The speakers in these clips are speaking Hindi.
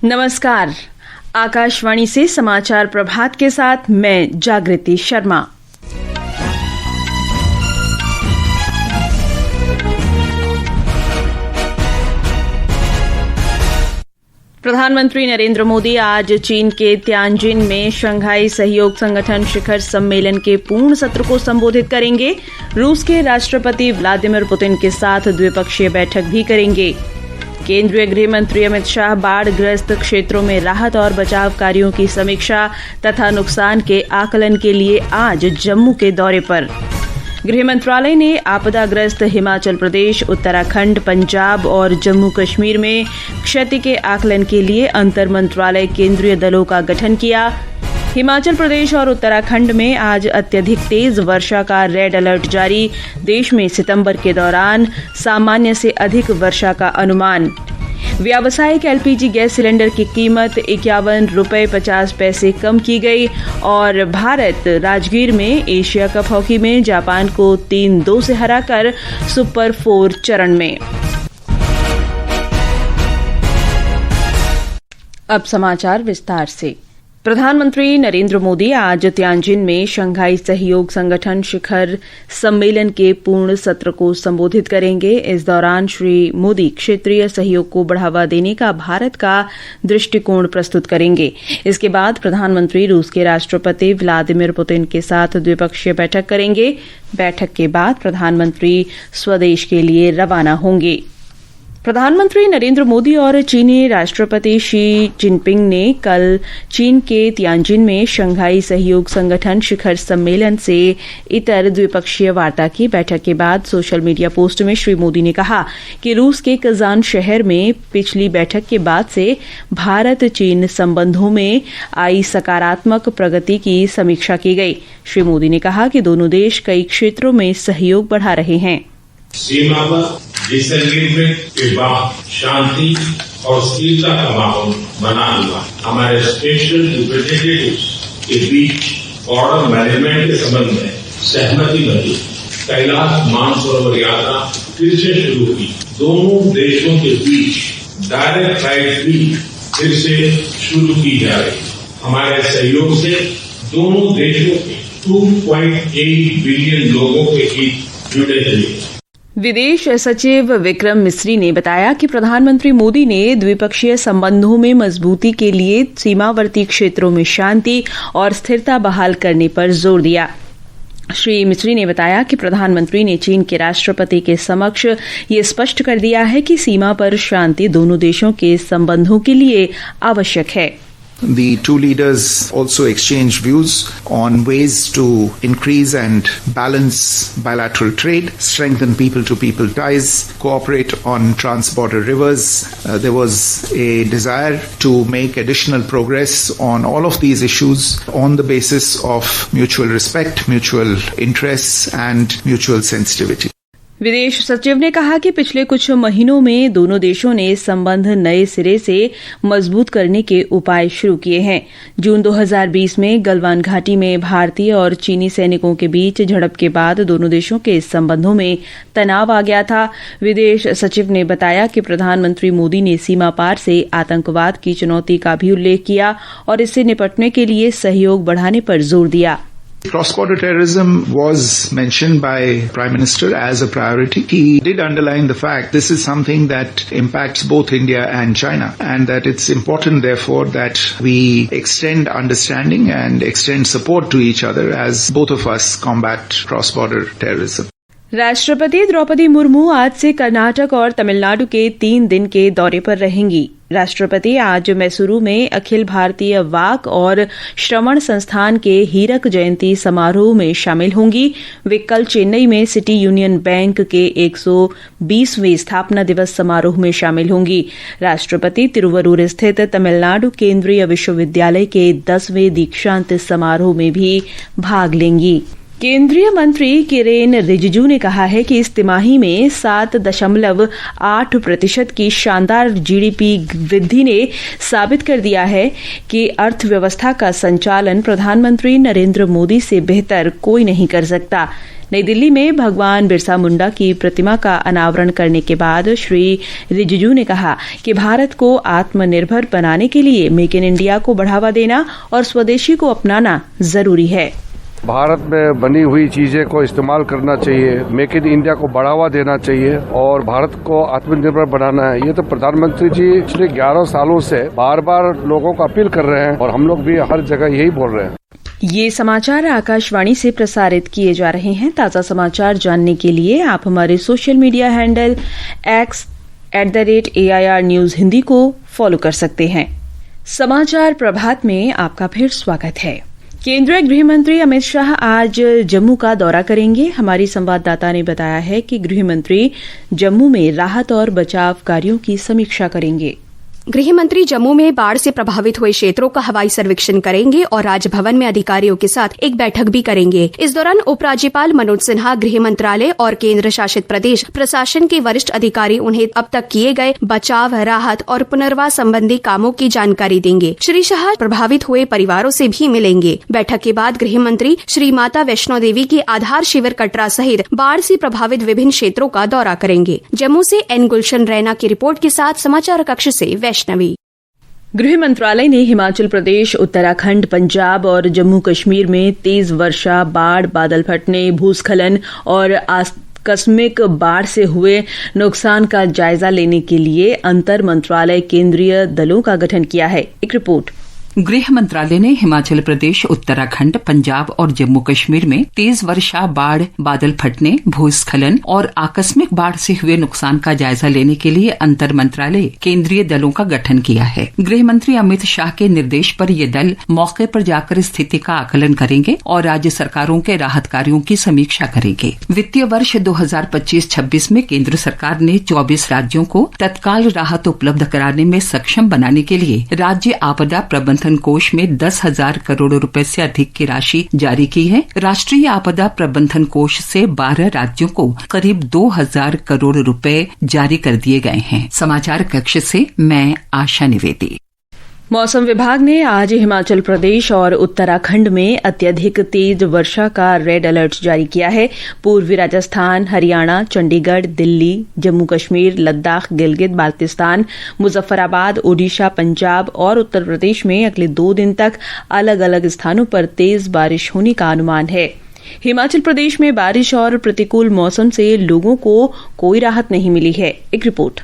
नमस्कार। आकाशवाणी से समाचार प्रभात के साथ मैं जागृति शर्मा। प्रधानमंत्री नरेंद्र मोदी आज चीन के तियानजिन में शंघाई सहयोग संगठन शिखर सम्मेलन के पूर्ण सत्र को संबोधित करेंगे। रूस के राष्ट्रपति व्लादिमीर पुतिन के साथ द्विपक्षीय बैठक भी करेंगे। केंद्रीय गृह मंत्री अमित शाह बाढ़ ग्रस्त क्षेत्रों में राहत और बचाव कार्यों की समीक्षा तथा नुकसान के आकलन के लिए आज जम्मू के दौरे पर। गृह मंत्रालय ने आपदाग्रस्त हिमाचल प्रदेश, उत्तराखंड, पंजाब और जम्मू कश्मीर में क्षति के आकलन के लिए अंतर मंत्रालय केंद्रीय दलों का गठन किया। हिमाचल प्रदेश और उत्तराखंड में आज अत्यधिक तेज वर्षा का रेड अलर्ट जारी। देश में सितंबर के दौरान सामान्य से अधिक वर्षा का अनुमान। व्यावसायिक एलपीजी गैस सिलेंडर की कीमत 51 रुपये 50 पैसे कम की गई और भारत राजगीर में एशिया कप हॉकी में जापान को 3-2 से हराकर सुपर 4 चरण में। अब समाचार विस्तार से। प्रधानमंत्री नरेंद्र मोदी आज तियानजिन में शंघाई सहयोग संगठन शिखर सम्मेलन के पूर्ण सत्र को संबोधित करेंगे। इस दौरान श्री मोदी क्षेत्रीय सहयोग को बढ़ावा देने का भारत का दृष्टिकोण प्रस्तुत करेंगे। इसके बाद प्रधानमंत्री रूस के राष्ट्रपति व्लादिमीर पुतिन के साथ द्विपक्षीय बैठक करेंगे। बैठक के बाद प्रधानमंत्री स्वदेश के लिए रवाना होंगे। प्रधानमंत्री नरेंद्र मोदी और चीनी राष्ट्रपति शी जिनपिंग ने कल चीन के तियानजिन में शंघाई सहयोग संगठन शिखर सम्मेलन से इतर द्विपक्षीय वार्ता की। बैठक के बाद सोशल मीडिया पोस्ट में श्री मोदी ने कहा कि रूस के कजान शहर में पिछली बैठक के बाद से भारत चीन संबंधों में आई सकारात्मक प्रगति की समीक्षा की गई। श्री मोदी ने कहा कि दोनों देश कई क्षेत्रों में सहयोग बढ़ा रहे हैं। सीमा पर डिसएग्रीमेंट के बाद शांति और स्थिरता का माहौल बना हुआ। हमारे स्पेशल रिप्रेजेंटेटिव्स के बीच बॉर्डर मैनेजमेंट के संबंध में सहमति बनी। कैलाश मानसरोवर यात्रा फिर से शुरू हुई। दोनों देशों के बीच डायरेक्ट फ्लाइट भी फिर से शुरू की जा रही। हमारे सहयोग से दोनों देशों के 2.8 बिलियन लोगों के हित जुड़े हुए। विदेश सचिव विक्रम मिस्री ने बताया कि प्रधानमंत्री मोदी ने द्विपक्षीय संबंधों में मजबूती के लिए सीमावर्ती क्षेत्रों में शांति और स्थिरता बहाल करने पर जोर दिया। श्री मिस्री ने बताया कि प्रधानमंत्री ने चीन के राष्ट्रपति के समक्ष ये स्पष्ट कर दिया है कि सीमा पर शांति दोनों देशों के संबंधों के लिए आवश्यक है। The two leaders also exchanged views on ways to increase and balance bilateral trade, strengthen people-to-people ties, cooperate on trans-border rivers. There was a desire to make additional progress on all of these issues on the basis of mutual respect, mutual interests and mutual sensitivity. विदेश सचिव ने कहा कि पिछले कुछ महीनों में दोनों देशों ने संबंध नए सिरे से मजबूत करने के उपाय शुरू किए हैं। जून 2020 में गलवान घाटी में भारतीय और चीनी सैनिकों के बीच झड़प के बाद दोनों देशों के संबंधों में तनाव आ गया था। विदेश सचिव ने बताया कि प्रधानमंत्री मोदी ने सीमा पार से आतंकवाद की चुनौती का भी उल्लेख किया और इससे निपटने के लिए सहयोग बढ़ाने पर जोर दिया। Cross-border terrorism was mentioned by Prime Minister as a priority. He did underline the fact this is something that impacts both India and China, and that it's important therefore that we extend understanding and extend support to each other as both of us combat cross-border terrorism. राष्ट्रपति द्रौपदी मुर्मू आज से कर्नाटक और तमिलनाडु के 3 दिन के दौरे पर रहेंगी। राष्ट्रपति आज मैसूरू में अखिल भारतीय वाक और श्रवण संस्थान के हीरक जयंती समारोह में शामिल होंगी। वे कल चेन्नई में सिटी यूनियन बैंक के 120वें स्थापना दिवस समारोह में शामिल होंगी। राष्ट्रपति तिरुवरूर स्थित तमिलनाडु केंद्रीय विश्वविद्यालय के 10वें दीक्षांत समारोह में भी भाग लेंगी। केंद्रीय मंत्री किरेन रिजिजू ने कहा है कि इस तिमाही में 7.8% की शानदार जीडीपी वृद्धि ने साबित कर दिया है कि अर्थव्यवस्था का संचालन प्रधानमंत्री नरेंद्र मोदी से बेहतर कोई नहीं कर सकता। नई दिल्ली में भगवान बिरसा मुंडा की प्रतिमा का अनावरण करने के बाद श्री रिजिजू ने कहा कि भारत को आत्मनिर्भर बनाने के लिए मेक इन इंडिया को बढ़ावा देना और स्वदेशी को अपनाना जरूरी है। भारत में बनी हुई चीजें को इस्तेमाल करना चाहिए, मेक इन इंडिया को बढ़ावा देना चाहिए और भारत को आत्मनिर्भर बनाना है। ये तो प्रधानमंत्री जी पिछले 11 सालों से बार बार लोगों को अपील कर रहे हैं और हम लोग भी हर जगह यही बोल रहे हैं। ये समाचार आकाशवाणी से प्रसारित किए जा रहे हैं। ताजा समाचार जानने के लिए आप हमारे social media handle @AIR news Hindi को फॉलो कर सकते हैं। समाचार प्रभात में आपका फिर स्वागत है। केंद्रीय गृह मंत्री अमित शाह आज जम्मू का दौरा करेंगे। हमारी संवाददाता ने बताया है कि गृह मंत्री जम्मू में राहत और बचाव कार्यों की समीक्षा करेंगे। गृह मंत्री जम्मू में बाढ़ से प्रभावित हुए क्षेत्रों का हवाई सर्वेक्षण करेंगे और राजभवन में अधिकारियों के साथ एक बैठक भी करेंगे। इस दौरान उपराज्यपाल मनोज सिन्हा, गृह मंत्रालय और केंद्र शासित प्रदेश प्रशासन के वरिष्ठ अधिकारी उन्हें अब तक किए गए बचाव, राहत और पुनर्वास संबंधी कामों की जानकारी देंगे। श्री शाह प्रभावित हुए परिवारों से भी मिलेंगे। बैठक के बाद गृह मंत्री श्री माता वैष्णो देवी के आधार शिविर कटरा सहित बाढ़ से प्रभावित विभिन्न क्षेत्रों का दौरा करेंगे। जम्मू से एन गुलशन रैना की रिपोर्ट के साथ समाचार कक्ष से वैष्णवी। गृह मंत्रालय ने हिमाचल प्रदेश, उत्तराखंड, पंजाब और जम्मू कश्मीर में तेज वर्षा, बाढ़, बादल फटने, भूस्खलन और आकस्मिक बाढ़ से हुए नुकसान का जायजा लेने के लिए अंतर मंत्रालय केंद्रीय दलों का गठन किया है। एक रिपोर्ट। गृह मंत्रालय ने हिमाचल प्रदेश, उत्तराखंड, पंजाब और जम्मू कश्मीर में तेज वर्षा, बाढ़, बादल फटने, भूस्खलन और आकस्मिक बाढ़ से हुए नुकसान का जायजा लेने के लिए अंतर मंत्रालय केंद्रीय दलों का गठन किया है। गृह मंत्री अमित शाह के निर्देश पर ये दल मौके पर जाकर स्थिति का आकलन करेंगे और राज्य सरकारों के राहत कार्यों की समीक्षा करेंगे। वित्तीय वर्ष 2025-26 में केंद्र सरकार ने 24 राज्यों को तत्काल राहत उपलब्ध कराने में सक्षम बनाने के लिए राज्य आपदा प्रबंधन कोष में 10,000 करोड़ रुपए से अधिक की राशि जारी की है। राष्ट्रीय आपदा प्रबंधन कोष से 12 राज्यों को करीब 2,000 करोड़ रुपए जारी कर दिए गए हैं। समाचार कक्ष से मैं आशा निवेदी। मौसम विभाग ने आज हिमाचल प्रदेश और उत्तराखंड में अत्यधिक तेज वर्षा का रेड अलर्ट जारी किया है। पूर्वी राजस्थान, हरियाणा, चंडीगढ़, दिल्ली, जम्मू कश्मीर, लद्दाख, गिलगित बाल्तिस्तान, मुजफ्फराबाद, ओडिशा, पंजाब और उत्तर प्रदेश में अगले 2 दिन तक अलग अलग स्थानों पर तेज बारिश होने का अनुमान है। हिमाचल प्रदेश में बारिश और प्रतिकूल मौसम से लोगों को कोई राहत नहीं मिली है। एक रिपोर्ट।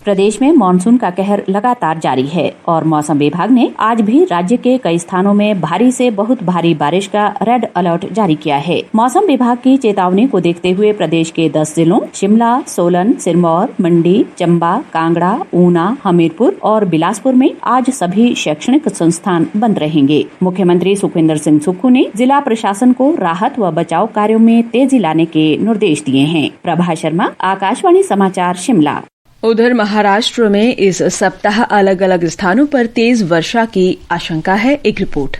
प्रदेश में मानसून का कहर लगातार जारी है और मौसम विभाग ने आज भी राज्य के कई स्थानों में भारी से बहुत भारी बारिश का रेड अलर्ट जारी किया है। मौसम विभाग की चेतावनी को देखते हुए प्रदेश के 10 जिलों शिमला, सोलन, सिरमौर, मंडी, चंबा, कांगड़ा, ऊना, हमीरपुर और बिलासपुर में आज सभी शैक्षणिक संस्थान बंद रहेंगे। मुख्यमंत्री सुखविंदर सिंह सुक्खू ने जिला प्रशासन को राहत व बचाव कार्यों में तेजी लाने के निर्देश दिए हैं। प्रभा शर्मा, आकाशवाणी समाचार, शिमला। उधर महाराष्ट्र में इस सप्ताह अलग अलग स्थानों पर तेज वर्षा की आशंका है। एक रिपोर्ट।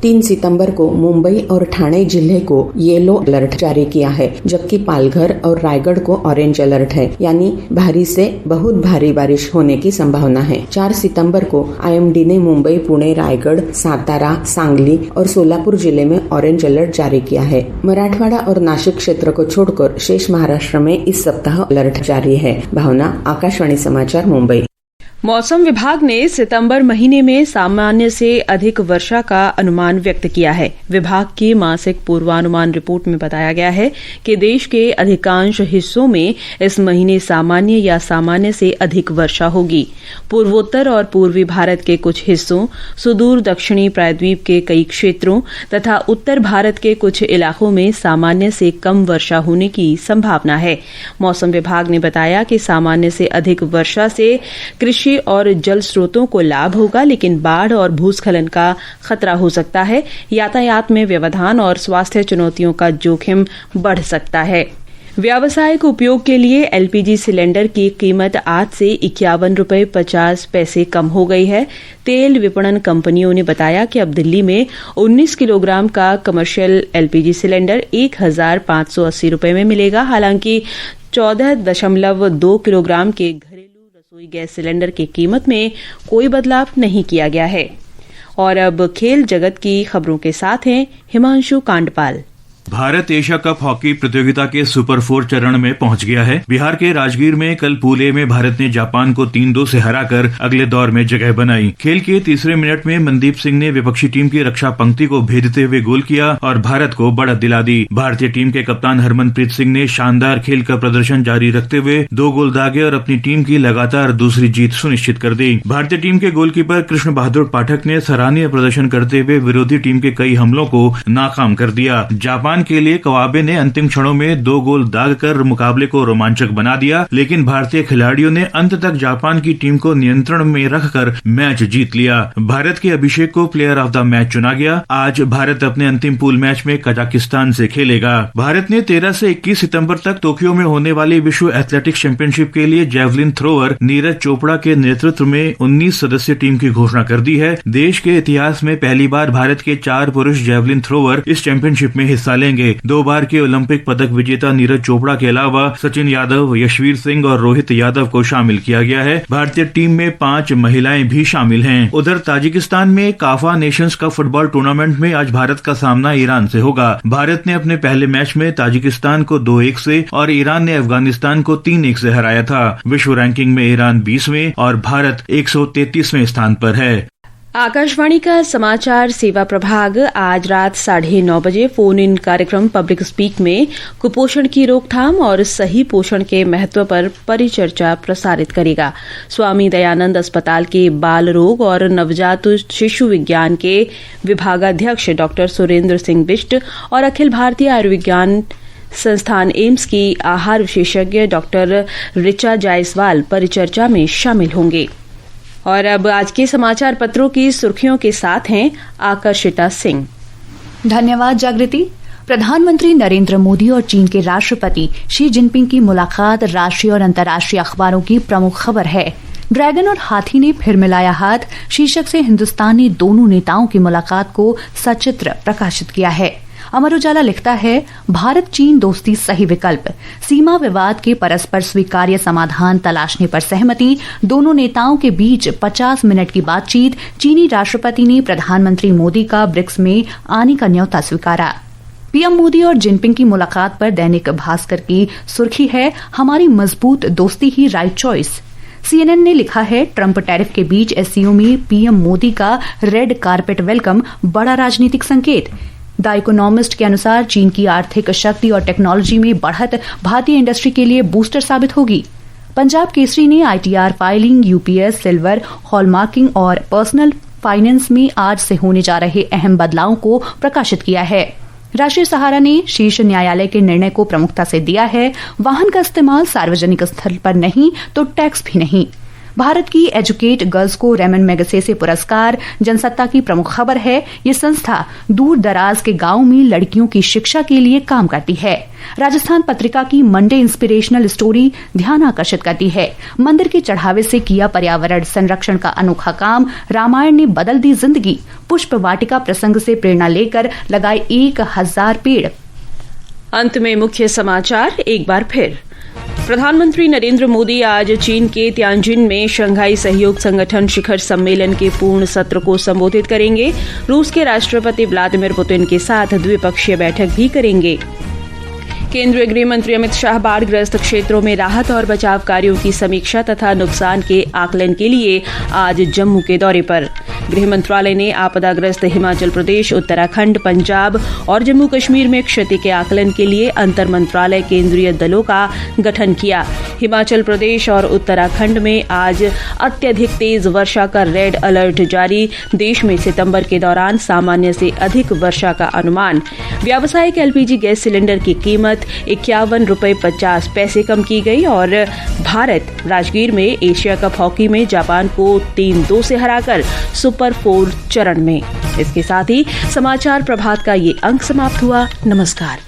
3 सितंबर को मुंबई और ठाणे जिले को येलो अलर्ट जारी किया है, जबकि पालघर और रायगढ़ को ऑरेंज अलर्ट है, यानी भारी से बहुत भारी बारिश होने की संभावना है। 4 सितंबर को IMD ने मुंबई, पुणे, रायगढ़, सातारा, सांगली और सोलापुर जिले में ऑरेंज अलर्ट जारी किया है। मराठवाड़ा और नासिक क्षेत्र को छोड़कर शेष महाराष्ट्र में इस सप्ताह अलर्ट जारी है। भावना, आकाशवाणी समाचार, मुंबई। मौसम विभाग ने सितंबर महीने में सामान्य से अधिक वर्षा का अनुमान व्यक्त किया है। विभाग की मासिक पूर्वानुमान रिपोर्ट में बताया गया है कि देश के अधिकांश हिस्सों में इस महीने सामान्य या सामान्य से अधिक वर्षा होगी। पूर्वोत्तर और पूर्वी भारत के कुछ हिस्सों, सुदूर दक्षिणी प्रायद्वीप के कई क्षेत्रों तथा उत्तर भारत के कुछ इलाकों में सामान्य से कम वर्षा होने की संभावना है। मौसम विभाग ने बताया कि सामान्य से अधिक वर्षा से कृषि और जल स्रोतों को लाभ होगा, लेकिन बाढ़ और भूस्खलन का खतरा हो सकता है। यातायात में व्यवधान और स्वास्थ्य चुनौतियों का जोखिम बढ़ सकता है। व्यावसायिक उपयोग के लिए LPG सिलेंडर की कीमत आज से 51 रुपये 50 पैसे कम हो गई है। तेल विपणन कंपनियों ने बताया कि अब दिल्ली में 19 किलोग्राम का कमर्शियल LPG सिलेंडर 1,580 रुपये में मिलेगा। हालांकि 14.2 किलोग्राम के घरेलू रसोई गैस सिलेंडर की कीमत में कोई बदलाव नहीं किया गया है। और अब खेल जगत की खबरों के साथ हैं Himanshu Kandpal. Bharat Asia cup hockey प्रतियोगिता के सुपर 4 चरण में पहुंच गया है। बिहार के राजगीर में कल पूल ए में भारत ने जापान को 3-2 से हराकर अगले दौर में जगह बनाई। खेल के तीसरे मिनट में मनदीप सिंह ने विपक्षी टीम की रक्षा पंक्ति को भेदते हुए गोल किया और भारत को बढ़त दिला दी। भारतीय टीम के कप्तान हरमनप्रीत सिंह ने शानदार खेल का प्रदर्शन जारी रखते हुए 2 गोल दागे और अपनी टीम की लगातार दूसरी जीत सुनिश्चित कर दी। भारतीय टीम के गोलकीपर कृष्ण बहादुर पाठक ने सराहनीय प्रदर्शन करते हुए विरोधी टीम के कई हमलों को नाकाम कर दिया। जापान के लिए कवाबे ने अंतिम क्षणों में 2 गोल दागकर मुकाबले को रोमांचक बना दिया, लेकिन भारतीय खिलाड़ियों ने अंत तक जापान की टीम को नियंत्रण में रखकर मैच जीत लिया। भारत के अभिषेक को प्लेयर ऑफ द मैच चुना गया। आज भारत अपने अंतिम पूल मैच में कजाकिस्तान से खेलेगा। भारत ने 13 से 21 सितंबर तक टोक्यो में होने वाली विश्व एथलेटिक्स चैंपियनशिप के लिए जैवलिन थ्रोअर नीरज चोपड़ा के नेतृत्व में 19 सदस्यीय टीम की घोषणा कर दी है। देश के इतिहास में पहली बार भारत के 4 पुरुष जैवलिन थ्रोअर इस चैंपियनशिप में हिस्सा लेंगे। 2 बार के ओलंपिक पदक विजेता नीरज चोपड़ा के अलावा सचिन यादव, यशवीर सिंह और रोहित यादव को शामिल किया गया है। भारतीय टीम में 5 महिलाएं भी शामिल हैं। उधर ताजिकिस्तान में Kafa Nations cup football tournament में आज भारत का सामना ईरान से होगा। भारत ने अपने पहले मैच में ताजिकिस्तान को 2-1 से और ईरान ने अफगानिस्तान को 3-1 से हराया था। विश्व रैंकिंग में ईरान 20वें और भारत 133वें स्थान पर है। आकाशवाणी का समाचार सेवा प्रभाग आज रात 9:30 बजे फोन इन कार्यक्रम पब्लिक स्पीक में कुपोषण की रोकथाम और सही पोषण के महत्व पर परिचर्चा प्रसारित करेगा। स्वामी दयानंद अस्पताल के बाल रोग और नवजात शिशु विज्ञान के विभागाध्यक्ष डॉ सुरेंद्र सिंह बिष्ट और अखिल भारतीय आयुर्विज्ञान संस्थान एम्स की आहार विशेषज्ञ डॉ ऋचा जायसवाल परिचर्चा में शामिल होंगे। और अब आज के समाचार पत्रों की सुर्खियों के साथ हैं आकर्षिता सिंह। धन्यवाद जागृति। प्रधानमंत्री नरेंद्र मोदी और चीन के राष्ट्रपति शी जिनपिंग की मुलाकात राष्ट्रीय और अंतर्राष्ट्रीय अखबारों की प्रमुख खबर है। ड्रैगन और हाथी ने फिर मिलाया हाथ शीर्षक से हिंदुस्तान ने दोनों नेताओं की मुलाकात को सचित्र प्रकाशित किया है। अमर उजाला लिखता है, भारत चीन दोस्ती सही विकल्प, सीमा विवाद के परस्पर स्वीकार्य समाधान तलाशने पर सहमति। दोनों नेताओं के बीच 50 मिनट की बातचीत। चीनी राष्ट्रपति ने प्रधानमंत्री मोदी का ब्रिक्स में आने का न्योता स्वीकारा। पीएम मोदी और जिनपिंग की मुलाकात पर दैनिक भास्कर की सुर्खी है, हमारी मजबूत दोस्ती ही राइट चॉइस। सीएनएन ने लिखा है, ट्रंप टैरिफ के बीच एससीओ में पीएम मोदी का रेड कारपेट वेलकम, बड़ा राजनीतिक संकेत। द इकोनॉमिस्ट के अनुसार चीन की आर्थिक शक्ति और टेक्नोलॉजी में बढ़त भारतीय इंडस्ट्री के लिए बूस्टर साबित होगी। पंजाब केसरी ने ITR filing, UPS, silver, hallmarking और पर्सनल फाइनेंस में आज से होने जा रहे अहम बदलावों को प्रकाशित किया है। राष्ट्रीय सहारा ने शीर्ष न्यायालय के निर्णय को प्रमुखता से दिया है, वाहन का इस्तेमाल सार्वजनिक स्थल पर नहीं तो टैक्स भी नहीं। भारत की एजुकेट गर्ल्स को रेमन मैगसेसे पुरस्कार। जनसत्ता की प्रमुख खबर है, ये संस्था दूर दराज के गांव में लड़कियों की शिक्षा के लिए काम करती है। राजस्थान पत्रिका की मंडे इंस्पिरेशनल स्टोरी ध्यान आकर्षित करती है। मंदिर के चढ़ावे से किया पर्यावरण संरक्षण का अनोखा काम, रामायण ने बदल दी जिंदगी। पुष्प वाटिका प्रसंग से प्रेरणा लेकर लगाए 1000 पेड़। अंत में मुख्य समाचार एक बार फिर। प्रधानमंत्री नरेंद्र मोदी आज चीन के तियानजिन में शंघाई सहयोग संगठन शिखर सम्मेलन के पूर्ण सत्र को संबोधित करेंगे। रूस के राष्ट्रपति व्लादिमीर पुतिन के साथ द्विपक्षीय बैठक भी करेंगे। केंद्रीय गृह मंत्री अमित शाह बाढ़ग्रस्त क्षेत्रों में राहत और बचाव कार्यों की समीक्षा तथा नुकसान के आकलन के लिए आज जम्मू के दौरे पर। गृह मंत्रालय ने आपदाग्रस्त हिमाचल प्रदेश, उत्तराखंड, पंजाब और जम्मू कश्मीर में क्षति के आकलन के लिए अंतर मंत्रालय केंद्रीय दलों का गठन किया। हिमाचल प्रदेश और उत्तराखंड में आज अत्यधिक तेज वर्षा का रेड अलर्ट जारी। देश में सितंबर के दौरान सामान्य से अधिक वर्षा का अनुमान। व्यावसायिक एलपीजी गैस सिलेंडर की कीमत 51 रुपये 50 पैसे कम की गई और भारत राजगीर में एशिया कप हॉकी में जापान को 3-2 से हराकर सुपर 4 चरण में। इसके साथ ही समाचार प्रभात का ये अंक समाप्त हुआ। नमस्कार।